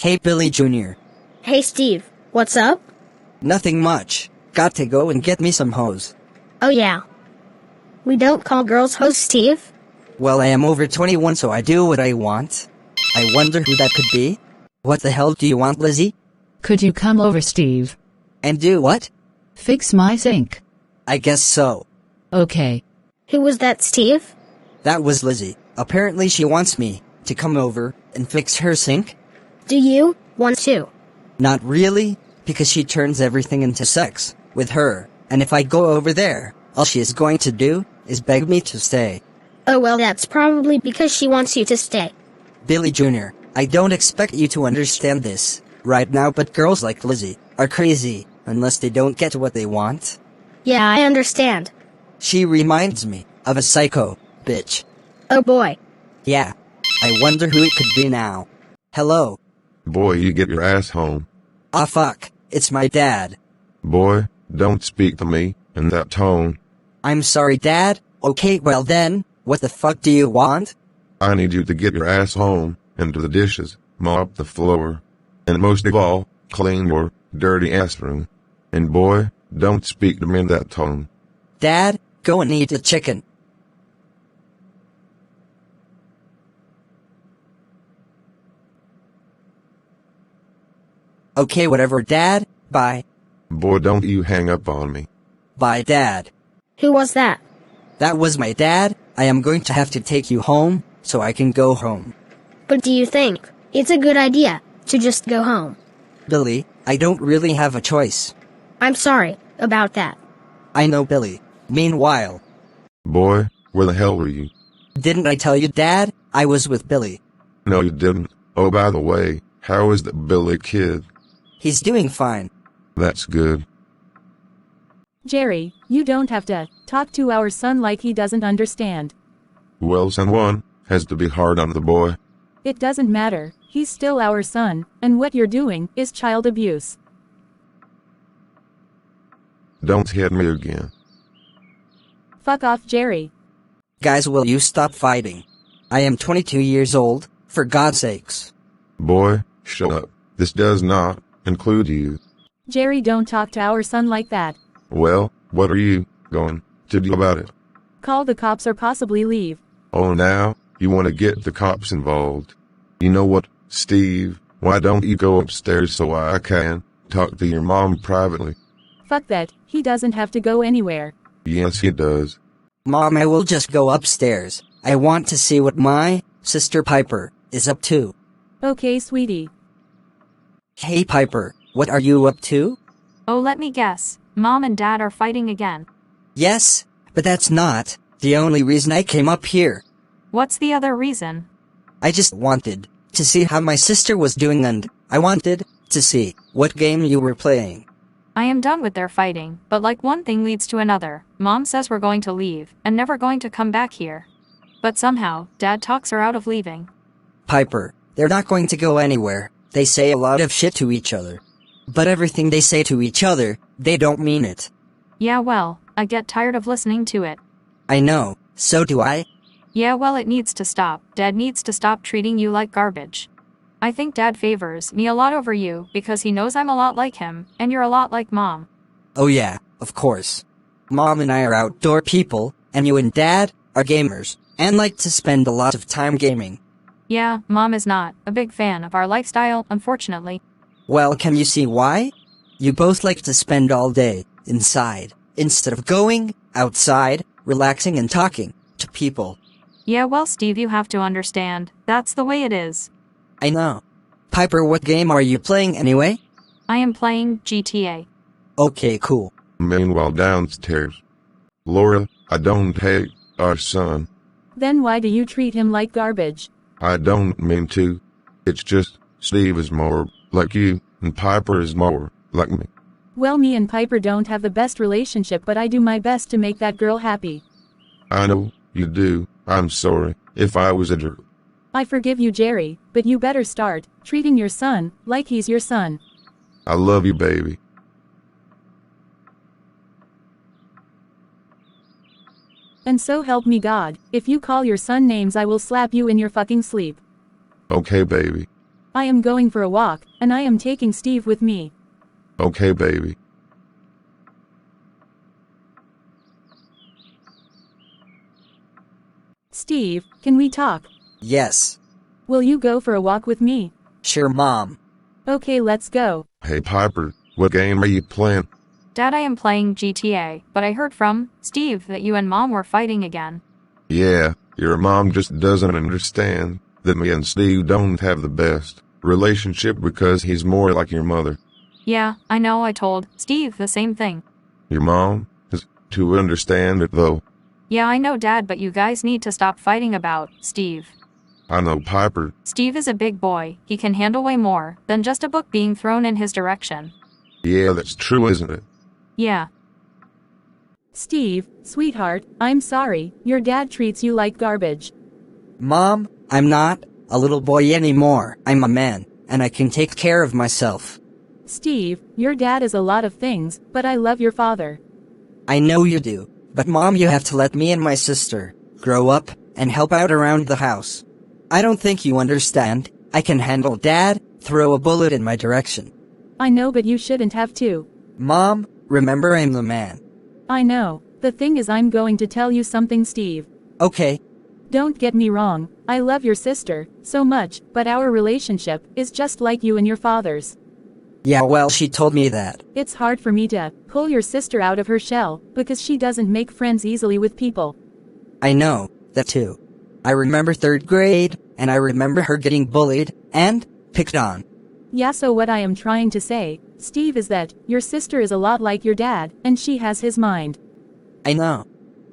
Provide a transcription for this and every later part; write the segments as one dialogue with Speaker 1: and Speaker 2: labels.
Speaker 1: Hey Billy Jr.
Speaker 2: Hey Steve, what's up?
Speaker 1: Nothing much. Got to go and get me some hoes.
Speaker 2: Oh yeah. We don't call girls hoes, Steve.
Speaker 1: Well, I am over 21, so I do what I want. I wonder who that could be? What the hell do you want, Lizzie?
Speaker 3: Could you come over, Steve?
Speaker 1: And do what?
Speaker 3: Fix my sink.
Speaker 1: I guess so.
Speaker 3: Okay.
Speaker 2: Who was that, Steve?
Speaker 1: That was Lizzie. Apparently she wants me to come over and fix her sink.
Speaker 2: Do you want to?
Speaker 1: Not really, because she turns everything into sex with her, and if I go over there, all she is going to do is beg me to stay.
Speaker 2: Oh well, that's probably because she wants you to stay.
Speaker 1: Billy Jr., I don't expect you to understand this right now, but girls like Lizzie are crazy unless they don't get what they want.
Speaker 2: Yeah, I understand.
Speaker 1: She reminds me of a psycho bitch.
Speaker 2: Oh boy.
Speaker 1: Yeah. I wonder who it could be now. Hello.
Speaker 4: Boy, you get your ass home.
Speaker 1: Ah fuck, it's my dad.
Speaker 4: Boy, don't speak to me in that tone.
Speaker 1: I'm sorry, Dad. Okay, well then, what the fuck do you want?
Speaker 4: I need you to get your ass home and do the dishes, mop the floor, and most of all, clean your dirty ass room. And boy, don't speak to me in that tone.
Speaker 1: Dad, go and eat the chicken. Okay, whatever, Dad. Bye.
Speaker 4: Boy, don't you hang up on me.
Speaker 1: Bye, Dad.
Speaker 2: Who was that?
Speaker 1: That was my dad. I am going to have to take you home, so I can go home.
Speaker 2: But do you think it's a good idea to just go home?
Speaker 1: Billy, I don't really have a choice.
Speaker 2: I'm sorry about that.
Speaker 1: I know, Billy. Meanwhile.
Speaker 4: Boy, where the hell were you?
Speaker 1: Didn't I tell you, Dad? I was with Billy.
Speaker 4: No, you didn't. Oh, by the way, how is the Billy kid?
Speaker 1: He's doing fine.
Speaker 4: That's good.
Speaker 5: Jerry, you don't have to talk to our son like he doesn't understand.
Speaker 4: Well, someone has to be hard on the boy.
Speaker 5: It doesn't matter, he's still our son, and what you're doing is child abuse.
Speaker 4: Don't hit me again.
Speaker 5: Fuck off, Jerry.
Speaker 1: Guys, will you stop fighting? I am 22 years old, for God's sakes.
Speaker 4: Boy, shut up. This does not include you.
Speaker 5: Jerry, don't talk to our son like that.
Speaker 4: Well, what are you going to do about it?
Speaker 5: Call the cops or possibly leave.
Speaker 4: Oh, now, you want to get the cops involved. You know what, Steve, why don't you go upstairs so I can talk to your mom privately?
Speaker 5: Fuck that, he doesn't have to go anywhere.
Speaker 4: Yes, he does.
Speaker 1: Mom, I will just go upstairs. I want to see what my sister Piper is up to.
Speaker 5: Okay, sweetie.
Speaker 1: Hey Piper, what are you up to?
Speaker 6: Oh, let me guess. Mom and Dad are fighting again.
Speaker 1: Yes, but that's not the only reason I came up here.
Speaker 6: What's the other reason?
Speaker 1: I just wanted to see how my sister was doing, and I wanted to see what game you were playing.
Speaker 6: I am done with their fighting, but like one thing leads to another. Mom says we're going to leave, and never going to come back here. But somehow, Dad talks her out of leaving.
Speaker 1: Piper, they're not going to go anywhere. They say a lot of shit to each other. But everything they say to each other, they don't mean it.
Speaker 6: Yeah, well, I get tired of listening to it.
Speaker 1: I know, so do I.
Speaker 6: Yeah, well, it needs to stop. Dad needs to stop treating you like garbage. I think Dad favors me a lot over you because he knows I'm a lot like him, and you're a lot like Mom.
Speaker 1: Oh yeah, of course. Mom and I are outdoor people, and you and Dad are gamers, and like to spend a lot of time gaming.
Speaker 6: Yeah, Mom is not a big fan of our lifestyle, unfortunately.
Speaker 1: Well, can you see why? You both like to spend all day inside, instead of going outside, relaxing and talking to people.
Speaker 6: Yeah, well, Steve, you have to understand. That's the way it is.
Speaker 1: I know. Piper, what game are you playing anyway?
Speaker 6: I am playing GTA.
Speaker 1: Okay, cool.
Speaker 4: Meanwhile, downstairs. Laura, I don't hate our son.
Speaker 5: Then why do you treat him like garbage?
Speaker 4: I don't mean to. It's just, Steve is more like you, and Piper is more like me.
Speaker 5: Well, me and Piper don't have the best relationship, but I do my best to make that girl happy.
Speaker 4: I know you do. I'm sorry if I was a jerk.
Speaker 5: I forgive you, Jerry, but you better start treating your son like he's your son.
Speaker 4: I love you, baby.
Speaker 5: And so help me God, if you call your son names, I will slap you in your fucking sleep.
Speaker 4: Okay, baby.
Speaker 5: I am going for a walk, and I am taking Steve with me.
Speaker 4: Okay, baby.
Speaker 5: Steve, can we talk?
Speaker 1: Yes.
Speaker 5: Will you go for a walk with me?
Speaker 1: Sure, Mom.
Speaker 5: Okay, let's go.
Speaker 4: Hey, Piper, what game are you playing?
Speaker 6: Dad, I am playing GTA, but I heard from Steve that you and Mom were fighting again.
Speaker 4: Yeah, your mom just doesn't understand that me and Steve don't have the best relationship because he's more like your mother.
Speaker 6: Yeah, I know, I told Steve the same thing.
Speaker 4: Your mom is to understand it though.
Speaker 6: Yeah, I know, Dad, but you guys need to stop fighting about Steve.
Speaker 4: I know, Piper.
Speaker 6: Steve is a big boy. He can handle way more than just a book being thrown in his direction.
Speaker 4: Yeah, that's true, isn't it?
Speaker 6: Yeah.
Speaker 5: Steve, sweetheart, I'm sorry, your dad treats you like garbage.
Speaker 1: Mom, I'm not a little boy anymore. I'm a man, and I can take care of myself.
Speaker 5: Steve, your dad is a lot of things, but I love your father.
Speaker 1: I know you do, but Mom, you have to let me and my sister grow up and help out around the house. I don't think you understand. I can handle Dad throw a bullet in my direction.
Speaker 5: I know, but you shouldn't have to.
Speaker 1: Mom, remember I'm the man.
Speaker 5: I know. The thing is, I'm going to tell you something, Steve.
Speaker 1: Okay.
Speaker 5: Don't get me wrong, I love your sister so much, but our relationship is just like you and your father's.
Speaker 1: Yeah, well, she told me that.
Speaker 5: It's hard for me to pull your sister out of her shell, because she doesn't make friends easily with people.
Speaker 1: I know that too. I remember 3rd grade, and I remember her getting bullied and picked on.
Speaker 5: Yeah, so what I am trying to say, Steve, is that your sister is a lot like your dad, and she has his mind.
Speaker 1: I know.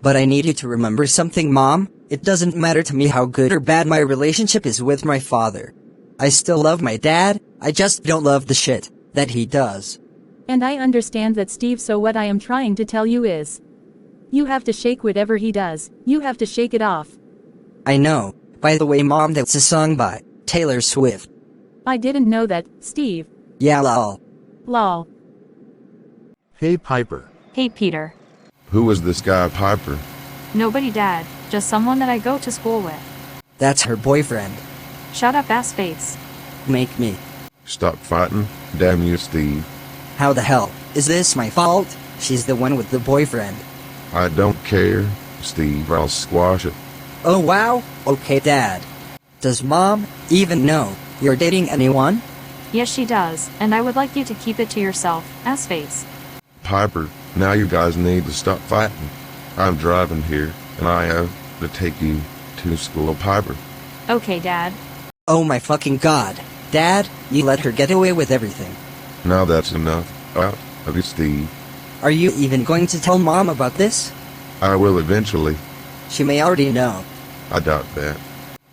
Speaker 1: But I need you to remember something, Mom. It doesn't matter to me how good or bad my relationship is with my father. I still love my dad, I just don't love the shit that he does.
Speaker 5: And I understand that, Steve, so what I am trying to tell you is, you have to shake whatever he does, you have to shake it off.
Speaker 1: I know. By the way, Mom, that's a song by Taylor Swift.
Speaker 5: I didn't know that, Steve.
Speaker 1: Yeah, lol.
Speaker 5: Lol.
Speaker 7: Hey, Piper.
Speaker 6: Hey, Peter.
Speaker 4: Who is this guy, Piper?
Speaker 6: Nobody, Dad. Just someone that I go to school with.
Speaker 1: That's her boyfriend.
Speaker 6: Shut up, ass face.
Speaker 1: Make me.
Speaker 4: Stop fighting. Damn you, Steve.
Speaker 1: How the hell is this my fault? She's the one with the boyfriend.
Speaker 4: I don't care, Steve. I'll squash it.
Speaker 1: Oh wow, okay, Dad. Does Mom even know you're dating anyone?
Speaker 6: Yes, she does, and I would like you to keep it to yourself, ass face.
Speaker 4: Piper, now you guys need to stop fighting. I'm driving here, and I have to take you to school, Piper.
Speaker 6: Okay, Dad.
Speaker 1: Oh my fucking god. Dad, you let her get away with everything.
Speaker 4: Now that's enough out of you, Steve.
Speaker 1: Are you even going to tell Mom about this?
Speaker 4: I will eventually.
Speaker 1: She may already know.
Speaker 4: I doubt that.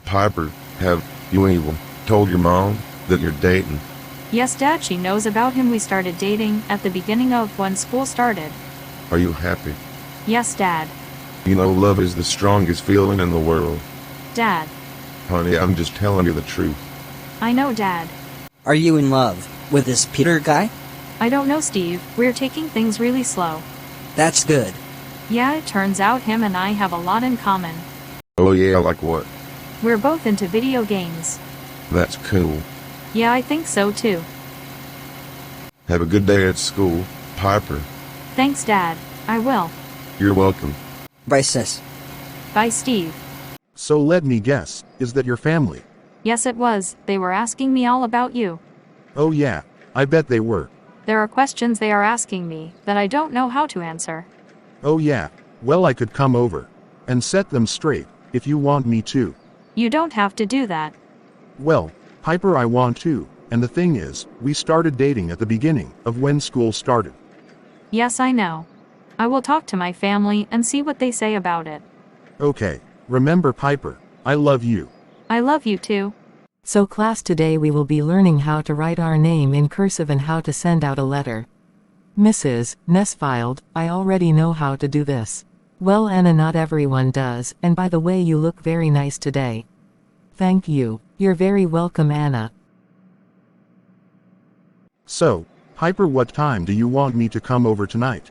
Speaker 4: Piper, have you even told your mom that you're dating?
Speaker 6: Yes, Dad, she knows about him. We started dating at the beginning of when school started.
Speaker 4: Are you happy?
Speaker 6: Yes, Dad.
Speaker 4: You know love is the strongest feeling in the world.
Speaker 6: Dad.
Speaker 4: Honey, I'm just telling you the truth.
Speaker 6: I know, Dad.
Speaker 1: Are you in love with this Peter guy?
Speaker 6: I don't know, Steve. We're taking things really slow.
Speaker 1: That's good.
Speaker 6: Yeah, it turns out him and I have a lot in common.
Speaker 4: Oh yeah, like what?
Speaker 6: We're both into video games.
Speaker 4: That's cool.
Speaker 6: Yeah, I think so too.
Speaker 4: Have a good day at school, Piper.
Speaker 6: Thanks, Dad. I will.
Speaker 4: You're welcome.
Speaker 1: Bye, sis.
Speaker 6: Bye, Steve.
Speaker 7: So let me guess, is that your family?
Speaker 6: Yes, it was. They were asking me all about you.
Speaker 7: Oh yeah, I bet they were.
Speaker 6: There are questions they are asking me that I don't know how to answer.
Speaker 7: Oh yeah, well I could come over and set them straight, if you want me to.
Speaker 6: You don't have to do that.
Speaker 7: Well, Piper, I want to, and the thing is, we started dating at the beginning of when school started.
Speaker 6: Yes, I know. I will talk to my family and see what they say about it.
Speaker 7: Okay, remember Piper, I love you.
Speaker 6: I love you too.
Speaker 8: So class, today we will be learning how to write our name in cursive and how to send out a letter. Mrs. Nesfield, I already know how to do this. Well, Anna, not everyone does, and by the way, you look very nice today. Thank you. You're very welcome, Anna.
Speaker 7: So, Piper, what time do you want me to come over tonight?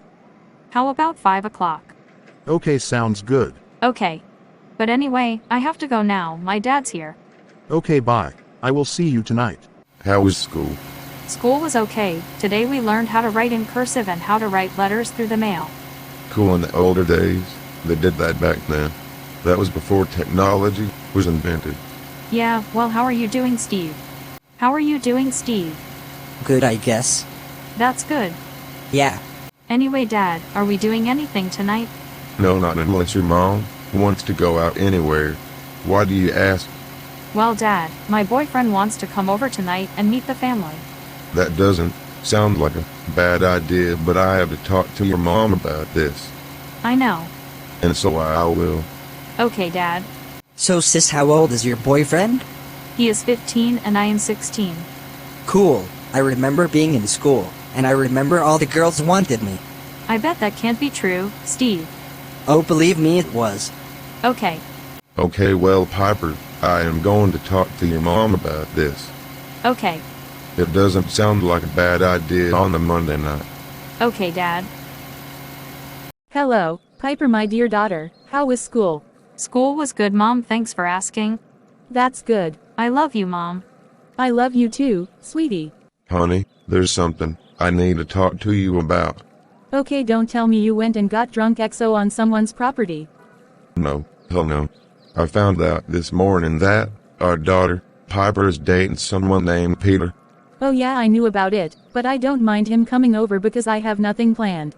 Speaker 6: How about 5 o'clock?
Speaker 7: Okay, sounds good.
Speaker 6: Okay. But anyway, I have to go now. My dad's here.
Speaker 7: Okay, bye. I will see you tonight.
Speaker 4: How was school?
Speaker 6: School was okay. Today we learned how to write in cursive and how to write letters through the mail.
Speaker 4: Cool. In the older days, they did that back then. That was before technology was invented.
Speaker 6: Yeah, well, how are you doing, Steve? How are you doing, Steve?
Speaker 1: Good, I guess.
Speaker 6: That's good.
Speaker 1: Yeah.
Speaker 6: Anyway, Dad, are we doing anything tonight?
Speaker 4: No, not unless your mom wants to go out anywhere. Why do you ask?
Speaker 6: Well, Dad, my boyfriend wants to come over tonight and meet the family.
Speaker 4: That doesn't sound like a bad idea, but I have to talk to your mom about this.
Speaker 6: I know.
Speaker 4: And so I will.
Speaker 6: Okay, Dad.
Speaker 1: So sis, how old is your boyfriend?
Speaker 6: He is 15 and I am 16.
Speaker 1: Cool. I remember being in school, and I remember all the girls wanted me.
Speaker 6: I bet that can't be true, Steve.
Speaker 1: Oh, believe me, it was.
Speaker 6: Okay.
Speaker 4: Okay, well, Piper, I am going to talk to your mom about this.
Speaker 6: Okay.
Speaker 4: It doesn't sound like a bad idea on a Monday night.
Speaker 6: Okay, Dad.
Speaker 5: Hello, Piper, my dear daughter. How was school?
Speaker 6: School was good, Mom. Thanks for asking.
Speaker 5: That's good.
Speaker 6: I love you, Mom.
Speaker 5: I love you too, sweetie.
Speaker 4: Honey, there's something I need to talk to you about.
Speaker 5: Okay, don't tell me you went and got drunk XO on someone's property.
Speaker 4: No, hell no. I found out this morning that our daughter, Piper, is dating someone named Peter.
Speaker 5: Oh yeah, I knew about it, but I don't mind him coming over because I have nothing planned.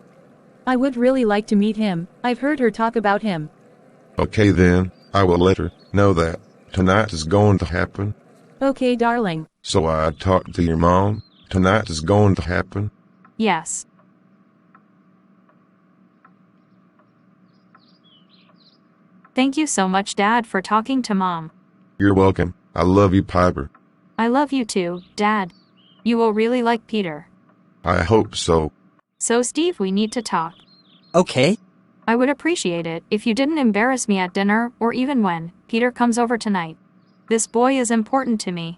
Speaker 5: I would really like to meet him. I've heard her talk about him.
Speaker 4: Okay then, I will let her know that tonight is going to happen.
Speaker 5: Okay, darling.
Speaker 4: So I talked to your mom. Tonight is going to happen.
Speaker 6: Yes. Thank you so much, Dad, for talking to Mom.
Speaker 4: You're welcome. I love you, Piper.
Speaker 6: I love you too, Dad. You will really like Peter.
Speaker 4: I hope so.
Speaker 6: So, Steve, we need to talk.
Speaker 1: Okay.
Speaker 6: I would appreciate it if you didn't embarrass me at dinner or even when Peter comes over tonight. This boy is important to me.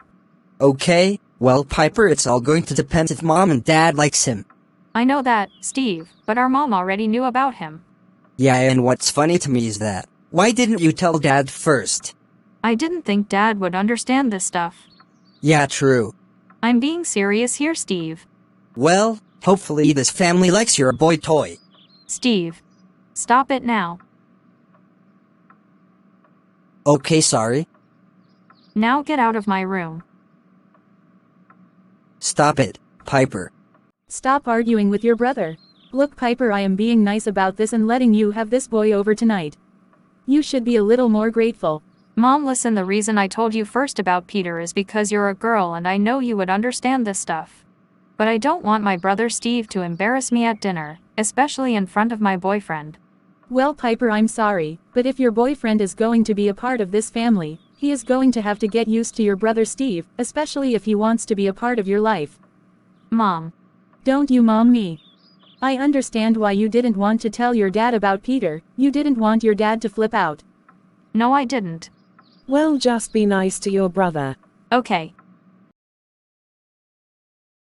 Speaker 1: Okay, well, Piper, it's all going to depend if Mom and Dad likes him.
Speaker 6: I know that, Steve, but our mom already knew about him.
Speaker 1: Yeah, and what's funny to me is that, why didn't you tell Dad first?
Speaker 6: I didn't think Dad would understand this stuff.
Speaker 1: Yeah, true.
Speaker 6: I'm being serious here, Steve.
Speaker 1: Well, hopefully this family likes your boy toy.
Speaker 6: Steve. Stop it now.
Speaker 1: Okay, sorry.
Speaker 6: Now get out of my room.
Speaker 1: Stop it, Piper.
Speaker 5: Stop arguing with your brother. Look, Piper, I am being nice about this and letting you have this boy over tonight. You should be a little more grateful.
Speaker 6: Mom, listen, the reason I told you first about Peter is because you're a girl and I know you would understand this stuff. But I don't want my brother Steve to embarrass me at dinner, especially in front of my boyfriend.
Speaker 5: Well, Piper, I'm sorry, but if your boyfriend is going to be a part of this family, he is going to have to get used to your brother Steve, especially if he wants to be a part of your life.
Speaker 6: Mom.
Speaker 5: Don't you mom me. I understand why you didn't want to tell your dad about Peter. You didn't want your dad to flip out.
Speaker 6: No, I didn't.
Speaker 9: Well, just be nice to your brother.
Speaker 6: Okay.